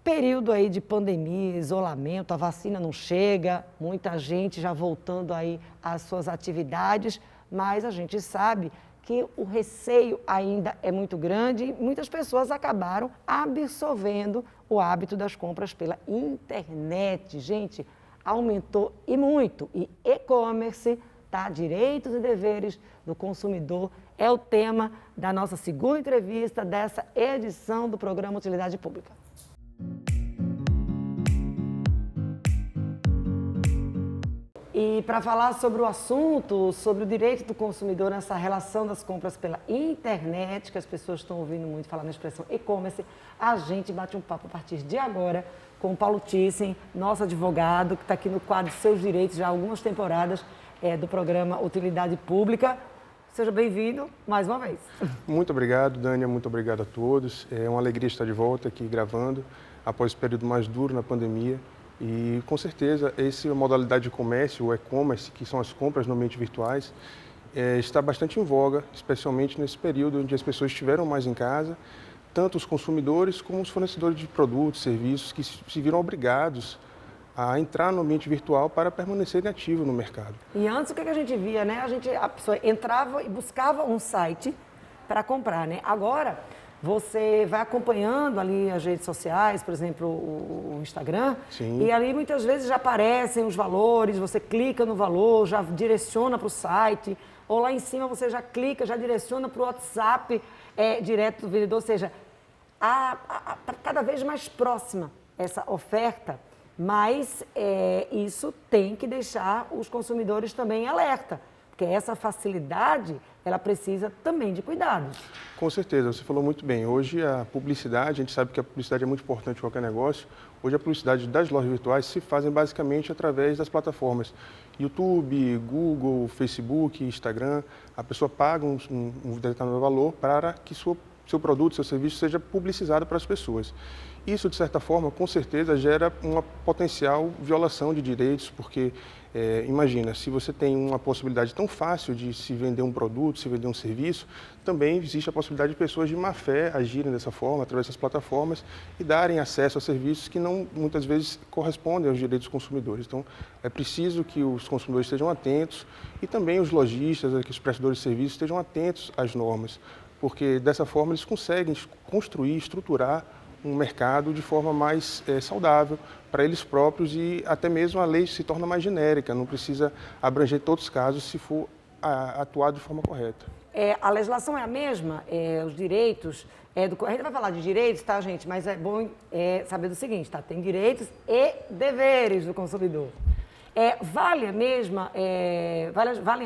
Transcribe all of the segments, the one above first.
período aí de pandemia, isolamento, a vacina não chega, muita gente já voltando aí às suas atividades, mas a gente sabe que o receio ainda é muito grande e muitas pessoas acabaram absorvendo o hábito das compras pela internet. Gente, aumentou e muito. E e-commerce, tá? Direitos e deveres do consumidor é o tema da nossa segunda entrevista dessa edição do programa Utilidade Pública. E para falar sobre o assunto, sobre o direito do consumidor nessa relação das compras pela internet, que as pessoas estão ouvindo muito falar na expressão e-commerce, a gente bate um papo a partir de agora com o Paulo Thyssen, nosso advogado, que está aqui no quadro Seus Direitos já há algumas temporadas do programa Utilidade Pública. Seja bem-vindo mais uma vez. Muito obrigado, Dânia, muito obrigado a todos. É uma alegria estar de volta aqui gravando, após o período mais duro na pandemia. E, com certeza, essa modalidade de comércio, o e-commerce, que são as compras no ambiente virtuais, está bastante em voga, especialmente nesse período onde as pessoas estiveram mais em casa, tanto os consumidores como os fornecedores de produtos, serviços, que se viram obrigados a entrar no ambiente virtual para permanecerem ativos no mercado. E antes, o que a gente via, né? A pessoa entrava e buscava um site para comprar, né? Agora, você vai acompanhando ali as redes sociais, por exemplo, o Instagram, Sim. E ali muitas vezes já aparecem os valores, você clica no valor, já direciona para o site, ou lá em cima você já clica, já direciona para o WhatsApp direto do vendedor, ou seja, cada vez mais próxima essa oferta, mas isso tem que deixar os consumidores também alerta, porque essa facilidade, ela precisa também de cuidados. Com certeza, você falou muito bem. Hoje a publicidade, a gente sabe que a publicidade é muito importante em qualquer negócio. Hoje a publicidade das lojas virtuais se fazem basicamente através das plataformas YouTube, Google, Facebook, Instagram. A pessoa paga um determinado valor para que seu produto, seu serviço seja publicizado para as pessoas. Isso, de certa forma, com certeza, gera uma potencial violação de direitos, porque, imagina, se você tem uma possibilidade tão fácil de se vender um produto, se vender um serviço, também existe a possibilidade de pessoas de má fé agirem dessa forma, através das plataformas, e darem acesso a serviços que não, muitas vezes, correspondem aos direitos dos consumidores. Então, é preciso que os consumidores estejam atentos e também os lojistas, que os prestadores de serviços estejam atentos às normas, porque, dessa forma, eles conseguem construir, estruturar um mercado de forma mais saudável para eles próprios e até mesmo a lei se torna mais genérica, não precisa abranger todos os casos se for atuado de forma correta. A legislação é a mesma, os direitos, a gente vai falar de direitos, tá, gente? Mas é bom saber do seguinte, tá? Tem direitos e deveres do consumidor. Valem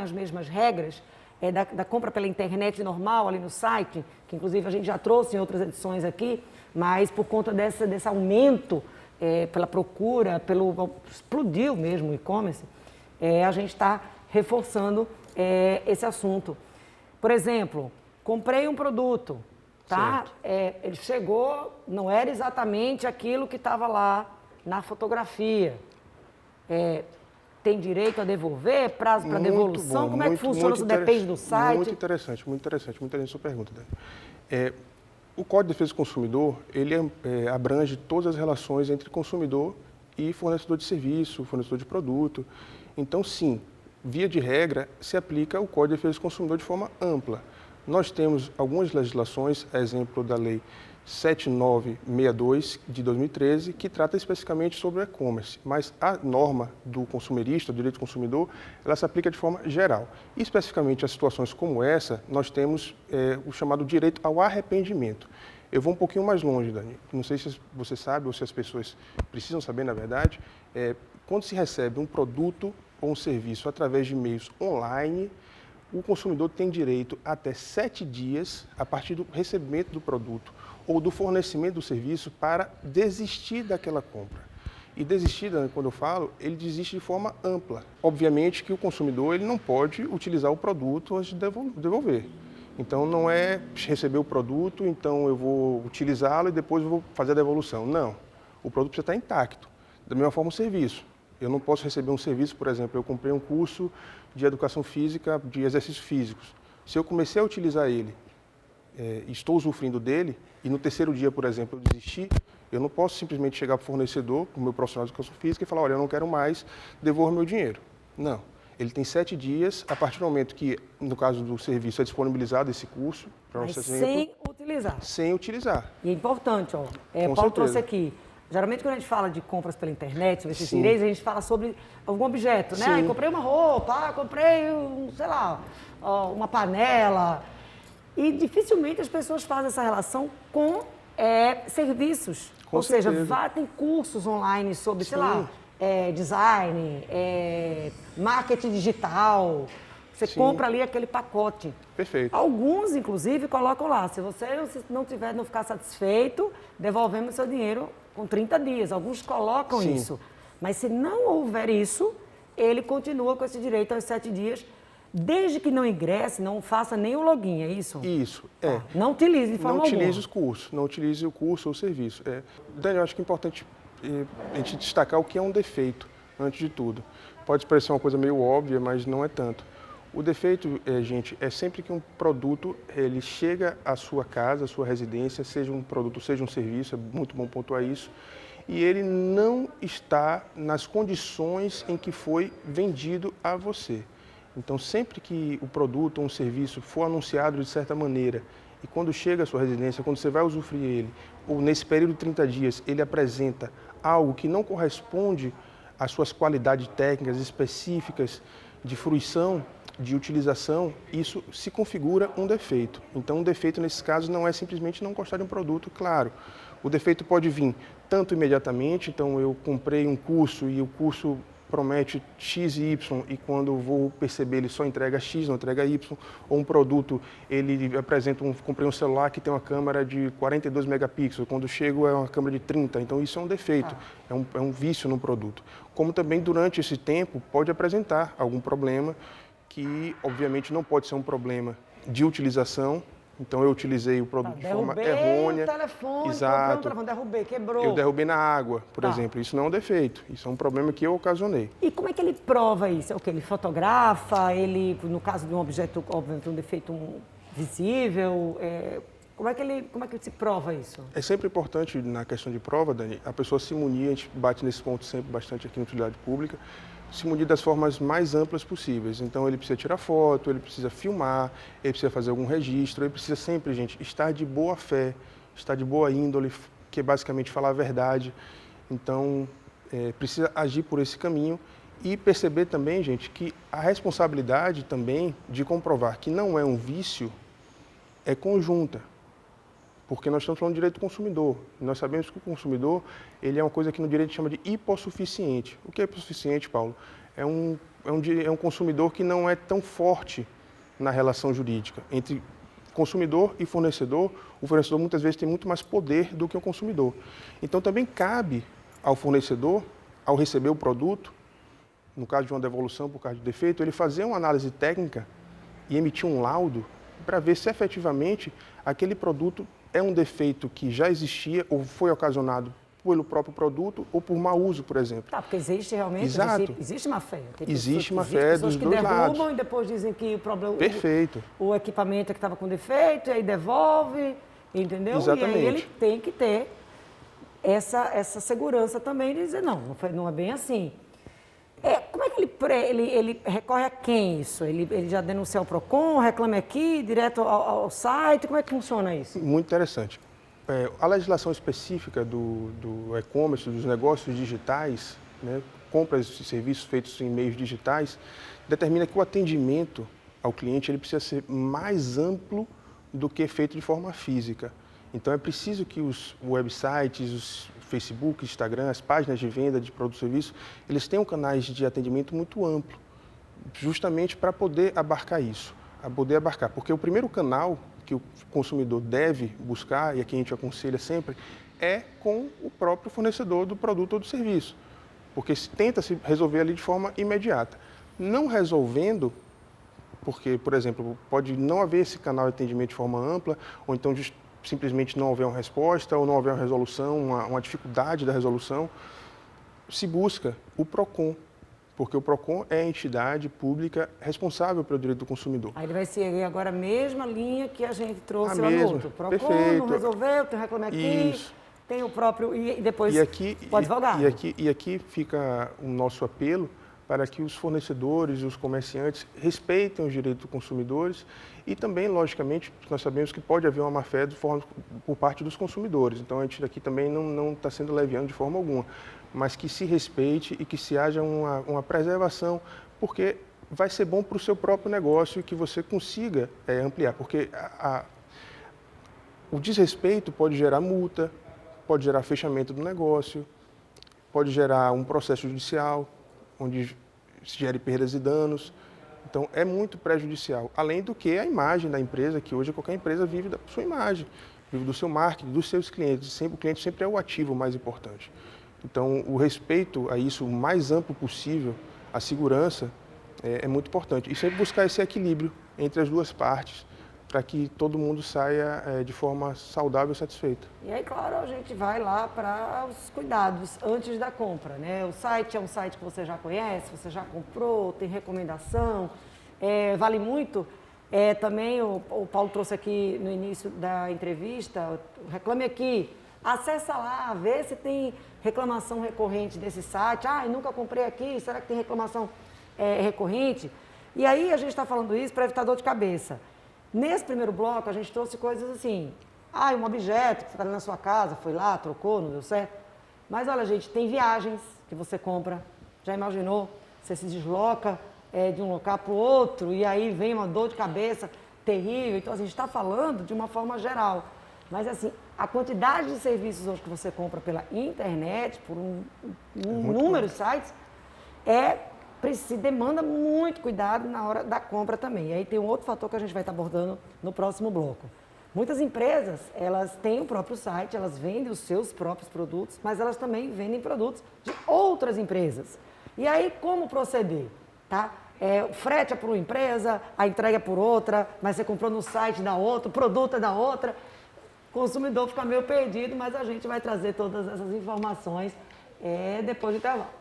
as mesmas regras da compra pela internet normal ali no site, que inclusive a gente já trouxe em outras edições aqui, mas por conta desse aumento pela procura, explodiu mesmo o e-commerce, a gente está reforçando esse assunto. Por exemplo, comprei um produto, tá? Ele chegou, não era exatamente aquilo que estava lá na fotografia. Tem direito a devolver, prazo para devolução? Bom, como é que funciona? Isso depende do site? Muito interessante a sua pergunta, Dani. O Código de Defesa do Consumidor, ele abrange todas as relações entre consumidor e fornecedor de serviço, fornecedor de produto. Então, sim, via de regra, se aplica o Código de Defesa do Consumidor de forma ampla. Nós temos algumas legislações, exemplo da Lei 7962 de 2013, que trata especificamente sobre o e-commerce, mas a norma do consumerista, do direito do consumidor, ela se aplica de forma geral. E, especificamente a situações como essa, nós temos o chamado direito ao arrependimento. Eu vou um pouquinho mais longe, Dani. Não sei se você sabe ou se as pessoas precisam saber, na verdade, quando se recebe um produto ou um serviço através de meios online, o consumidor tem direito até 7 dias, a partir do recebimento do produto ou do fornecimento do serviço, para desistir daquela compra. E desistir, quando eu falo, ele desiste de forma ampla. Obviamente que o consumidor ele não pode utilizar o produto antes de devolver. Então, não é receber o produto, então eu vou utilizá-lo e depois eu vou fazer a devolução. Não, o produto precisa estar intacto. Da mesma forma, o serviço. Eu não posso receber um serviço, por exemplo, eu comprei um curso de educação física, de exercícios físicos. Se eu comecei a utilizar ele estou usufruindo dele, e no terceiro dia, por exemplo, eu desisti, eu não posso simplesmente chegar para o fornecedor, para o meu profissional de educação física, e falar, olha, eu não quero mais, devolva meu dinheiro. Não. Ele tem 7 dias, a partir do momento que, no caso do serviço, é disponibilizado esse curso, para Mas você sem utilizar. sem utilizar. E é importante, ó. Com Paulo certeza. trouxe aqui. Geralmente, quando a gente fala de compras pela internet, sobre esses Sim. direitos, a gente fala sobre algum objeto, né? Sim. Ah, comprei uma roupa, comprei, sei lá, uma panela. E dificilmente as pessoas fazem essa relação com serviços. Com Ou seja, certeza. tem cursos online sobre, sei Sim. lá, design, marketing digital. Você Sim. compra ali aquele pacote. Perfeito. Alguns, inclusive, colocam lá, se você não ficar satisfeito, devolvemos seu dinheiro com 30 dias. Alguns colocam Sim. isso. Mas se não houver isso, ele continua com esse direito aos 7 dias, desde que não ingresse, não faça nem o login, é isso? Isso, Não utilize de forma Não utilize alguma. os cursos, não utilize o curso ou o serviço. Daniel, acho que é importante a gente destacar o que é um defeito, antes de tudo. Pode parecer uma coisa meio óbvia, mas não é tanto. O defeito, gente, é sempre que um produto ele chega à sua casa, à sua residência, seja um produto, seja um serviço, é muito bom pontuar isso, e ele não está nas condições em que foi vendido a você. Então, sempre que o produto ou um serviço for anunciado de certa maneira, e quando chega à sua residência, quando você vai usufruir ele, ou nesse período de 30 dias, ele apresenta algo que não corresponde às suas qualidades técnicas específicas de fruição, de utilização, isso se configura um defeito. Então, um defeito, nesse caso, não é simplesmente não gostar de um produto, claro. O defeito pode vir tanto imediatamente, então eu comprei um curso e o curso promete X e Y e quando eu vou perceber ele só entrega X, não entrega Y, ou um produto, ele apresenta, comprei um celular que tem uma câmera de 42 megapixels, quando chego é uma câmera de 30, então isso é um defeito, é um vício no produto. Como também durante esse tempo pode apresentar algum problema que obviamente não pode ser um problema de utilização. Então eu utilizei o produto de forma errônea. Derrubei o telefone, Exato. comprei um telefone, derrubei, quebrou. Eu derrubei na água, por exemplo. Isso não é um defeito, isso é um problema que eu ocasionei. E como é que ele prova isso? É o que? Ele fotografa, ele, no caso de um objeto, obviamente, um defeito visível, como é que se prova isso? É sempre importante na questão de prova, Dani, a pessoa se munir, a gente bate nesse ponto sempre bastante aqui na utilidade pública, se munir das formas mais amplas possíveis. Então ele precisa tirar foto, ele precisa filmar, ele precisa fazer algum registro, ele precisa sempre, gente, estar de boa fé, estar de boa índole, que é basicamente falar a verdade. Então precisa agir por esse caminho e perceber também, gente, que a responsabilidade também de comprovar que não é um vício é conjunta. Porque nós estamos falando de direito do consumidor. E nós sabemos que o consumidor ele é uma coisa que no direito chama de hipossuficiente. O que é hipossuficiente, Paulo? É um consumidor que não é tão forte na relação jurídica. Entre consumidor e fornecedor, o fornecedor muitas vezes tem muito mais poder do que o consumidor. Então também cabe ao fornecedor, ao receber o produto, no caso de uma devolução por causa de defeito, ele fazer uma análise técnica e emitir um laudo para ver se efetivamente aquele produto é um defeito que já existia ou foi ocasionado pelo próprio produto ou por mau uso, por exemplo. Tá, porque existe realmente, Exato. existe má fé. Existe má fé dos dois lados. Pessoas que derrubam e depois dizem que o problema... Perfeito. O equipamento é que estava com defeito, e aí devolve, entendeu? Exatamente. E aí ele tem que ter essa segurança também de dizer, não é bem assim. Como é que ele recorre a quem isso? Ele já denuncia ao PROCON, reclama aqui, direto ao site? Como é que funciona isso? Muito interessante. A legislação específica do e-commerce, dos negócios digitais, né, compras e serviços feitos em meios digitais, determina que o atendimento ao cliente ele precisa ser mais amplo do que feito de forma física. Então é preciso que os websites, os Facebook, Instagram, as páginas de venda de produtos e serviços, eles tenham canais de atendimento muito amplo, justamente para poder abarcar isso, porque o primeiro canal que o consumidor deve buscar, e aqui a gente aconselha sempre, é com o próprio fornecedor do produto ou do serviço, porque tenta-se resolver ali de forma imediata. Não resolvendo, porque, por exemplo, pode não haver esse canal de atendimento de forma ampla, ou então simplesmente não houver uma resposta, ou não houver uma resolução, uma dificuldade da resolução, se busca o PROCON, porque o PROCON é a entidade pública responsável pelo direito do consumidor. Aí ele vai seguir agora a mesma linha que a gente trouxe A lá no mesma, outro. PROCON perfeito. não resolveu, tem reclame aqui, Isso. tem o próprio... E depois o advogado. E aqui fica o nosso apelo para que os fornecedores e os comerciantes respeitem os direitos dos consumidores e também, logicamente, nós sabemos que pode haver uma má-fé por parte dos consumidores. Então, a gente aqui também não está sendo leviano de forma alguma, mas que se respeite e que se haja uma preservação, porque vai ser bom para o seu próprio negócio e que você consiga ampliar, porque o desrespeito pode gerar multa, pode gerar fechamento do negócio, pode gerar um processo judicial, onde se gere perdas e danos. Então, é muito prejudicial. Além do que a imagem da empresa, que hoje qualquer empresa vive da sua imagem, vive do seu marketing, dos seus clientes. O cliente sempre é o ativo mais importante. Então, o respeito a isso o mais amplo possível, a segurança, é muito importante. E sempre buscar esse equilíbrio entre as duas partes, para que todo mundo saia de forma saudável e satisfeita. E aí, claro, a gente vai lá para os cuidados antes da compra, né? O site é um site que você já conhece, você já comprou, tem recomendação, vale muito. Também o Paulo trouxe aqui no início da entrevista, reclame aqui, acessa lá, vê se tem reclamação recorrente desse site. Eu nunca comprei aqui, será que tem reclamação recorrente? E aí a gente está falando isso para evitar dor de cabeça. Nesse primeiro bloco, a gente trouxe coisas assim, um objeto que você está ali na sua casa, foi lá, trocou, não deu certo. Mas olha, gente, tem viagens que você compra, já imaginou? Você se desloca de um local para o outro e aí vem uma dor de cabeça terrível. Então, assim, a gente está falando de uma forma geral. Mas, assim, a quantidade de serviços hoje que você compra pela internet, por um número de sites, demanda muito cuidado na hora da compra também. E aí tem um outro fator que a gente vai estar abordando no próximo bloco. Muitas empresas, elas têm o próprio site, elas vendem os seus próprios produtos, mas elas também vendem produtos de outras empresas. E aí, como proceder? Tá? O frete é por uma empresa, a entrega é por outra, mas você comprou no site da outra, o produto é da outra. O consumidor fica meio perdido, mas a gente vai trazer todas essas informações depois do intervalo.